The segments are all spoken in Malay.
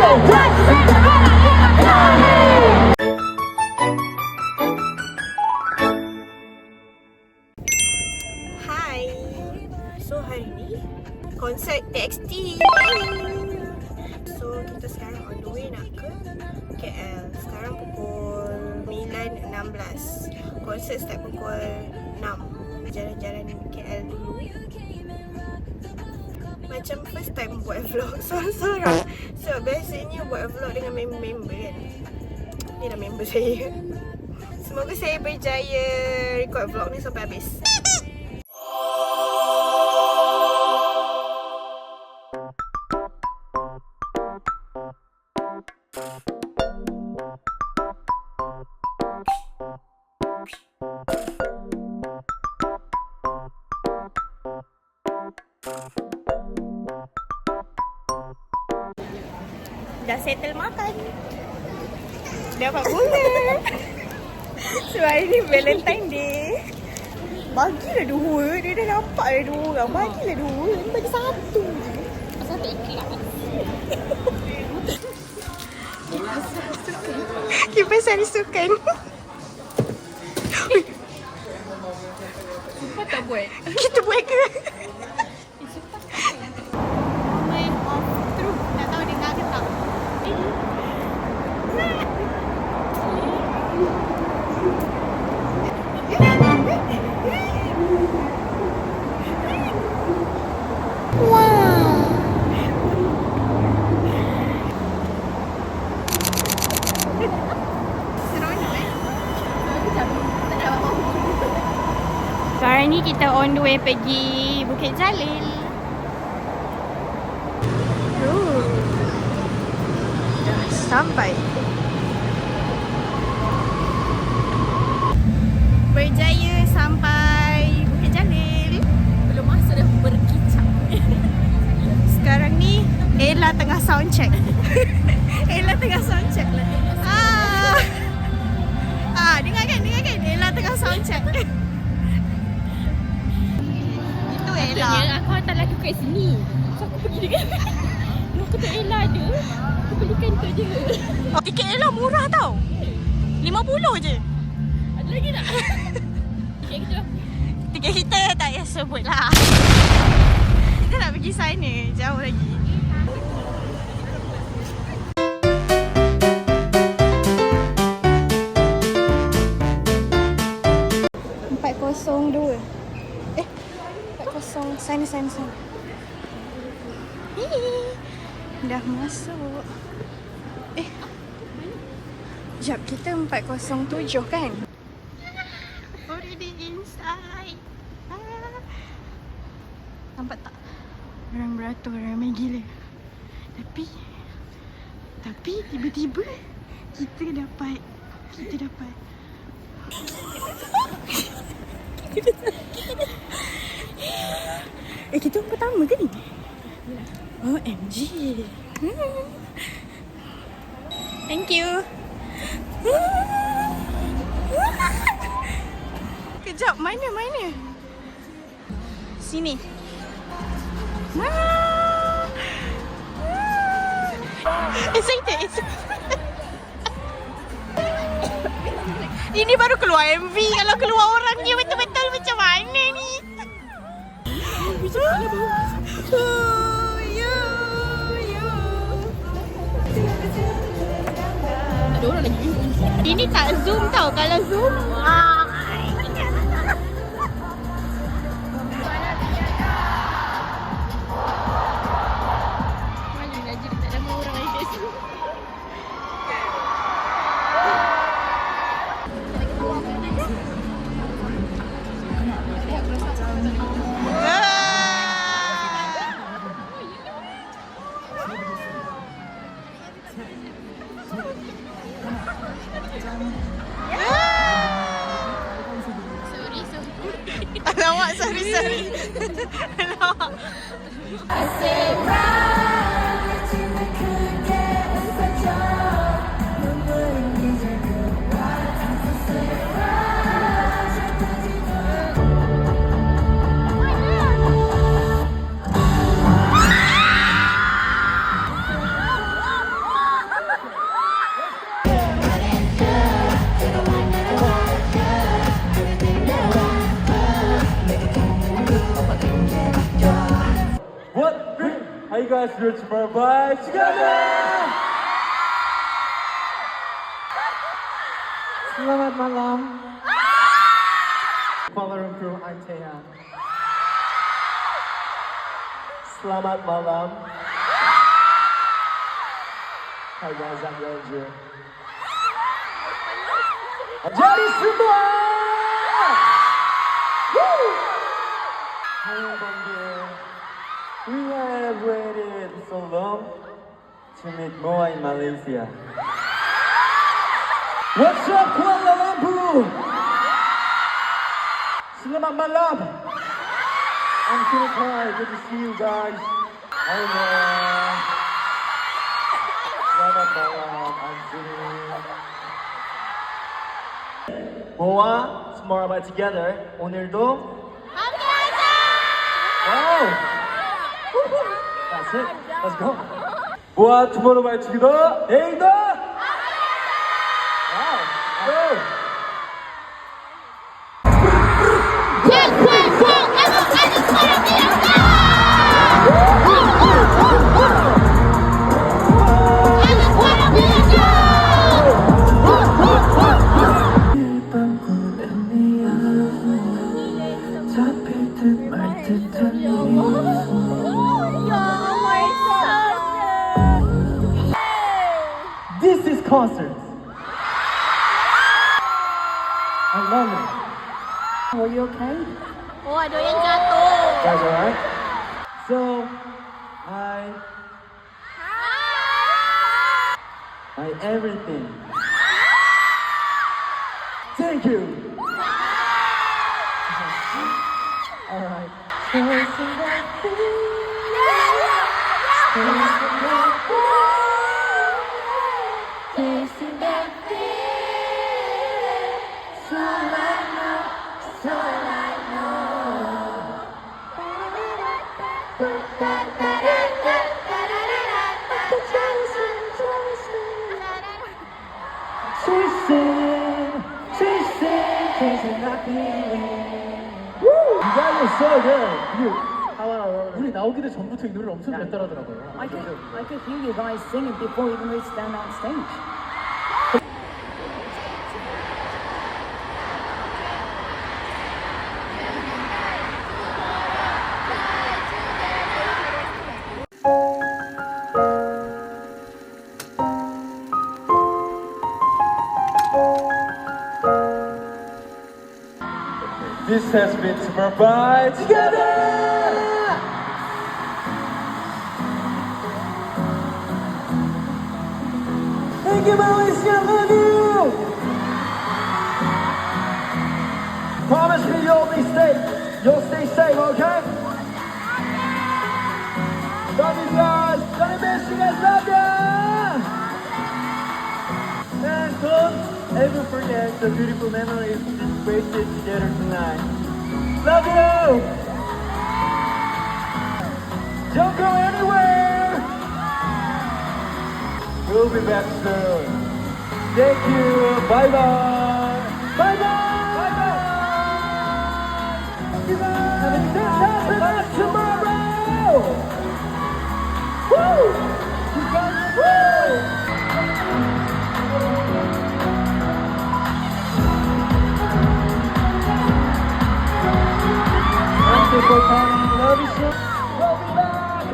Hai. So hari ni konsert TXT. So kita sekarang on the way nak ke KL. Sekarang pukul 9.16. Konsert start pukul 6. Jalan-jalan KL dulu. Macam first time buat vlog seorang-seorang. So biasanya buat vlog dengan member-member kan. Ni lah member saya. Semoga saya berjaya record vlog ni sampai habis. Dah settle makan. Dapat bunga. So hari ni Valentine Day. Bagilah dua. Dia dah nampak dah dua orang. Bagilah dua. Ni bagi satu je. Pasal tak ikhlas. Kipas hari sukan. Sumpah tak buat. Kita buat ke? Sekarang ni kita on the way pergi Bukit Jalil. Dah sampai. Berjaya sampai Bukit Jalil. Belum masa dah berkicap. Sekarang ni Ella tengah sound check. Ella tengah sound check. Dengar kan? Ella tengah sound check. Itu Ella. Aku hantar lagi kat sini. So aku pergi dengan aku tak Ella ada. Aku belikan tu je. Tiket Ella murah tau. 50 je. Ada lagi tak? Tiket kita. Tiket kita tak payah sebut lah. Kita nak pergi sana. Jauh lagi. Dua. 40 sana. Dah masuk. Sekejap, kita 407 kan? Already inside. Nampak tak? Orang beratur ramai gila. Tapi tiba-tiba kita dapat kita orang pertama ke ni? OMG. Thank you. Kejap, mana? Sini. Excited. Ini baru keluar MV. Kalau keluar orangnya betul-betul macam mana ni? Ada orang lagi. Ini tak zoom tau. Kalau zoom Malu nak jadi tak ada orang lagi kat sini. Alamak, sorry. Alamak. How you guys doing tomorrow? Bye. Together. Selamat malam. Ballroom crew, I'm Taehan. Selamat malam. Hi guys, I'm Ranger. Jadi semua. Woo! Hello, Bangde. We have waited so long to meet Moa in Malaysia. What's up, Kuala Lumpur? Selamat malam. I'm Kinikai. Good to see you guys. Selamat malam. I'm Sini. Moa, tomorrow we're together. 오늘도 Wow. That's it. Let's go. Moa, tomorrow we're together. 내일도 Wow. Go. This is concert. I love it. Are you okay? Oh, ada yang jatuh. Guys, alright? So, I everything. Thank you. Alright. Chasing that feeling. You guys are so good. 우리 나오기도 전부터 이 노래를 엄청 잘 따라하더라고요. I could hear you guys singing before even we stand on stage. This has been Summer by Together! Thank you, Malaysia, love you! Promise me you'll stay safe, okay? Love you guys! Gonna miss you guys, love ya! And don't ever forget the beautiful memories we wasted together tonight. Love you! Don't go anywhere! We'll be back soon. Thank you. Bye-bye. Bye-bye. Bye-bye. Have a fantastic tomorrow! Woo! You guys, woo! Thank you for coming. Love you so much. We'll be back.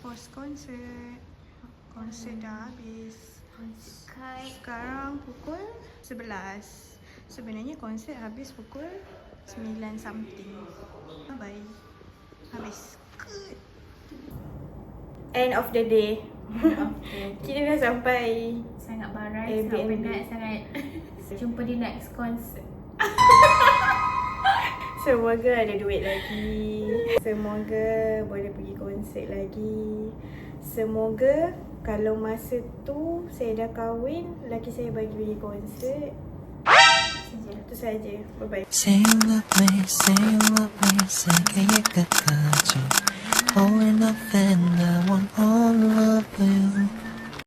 Post konsert dah habis. Sekarang pukul 11. Sebenarnya konsert habis pukul 9 something. Bye. Habis. End of the day. Kita dah sampai Sangat barai, sangat Airbnb. penat, sangat. Jumpa di next concert. Semoga ada duit lagi. Semoga boleh pergi konsert lagi. Semoga kalau masa tu saya dah kahwin, lelaki saya bagi pergi konsert. Itu saja. Bye-bye. Say you love me, say you love me, 세계의 끝까지. All or nothing, I want all of you.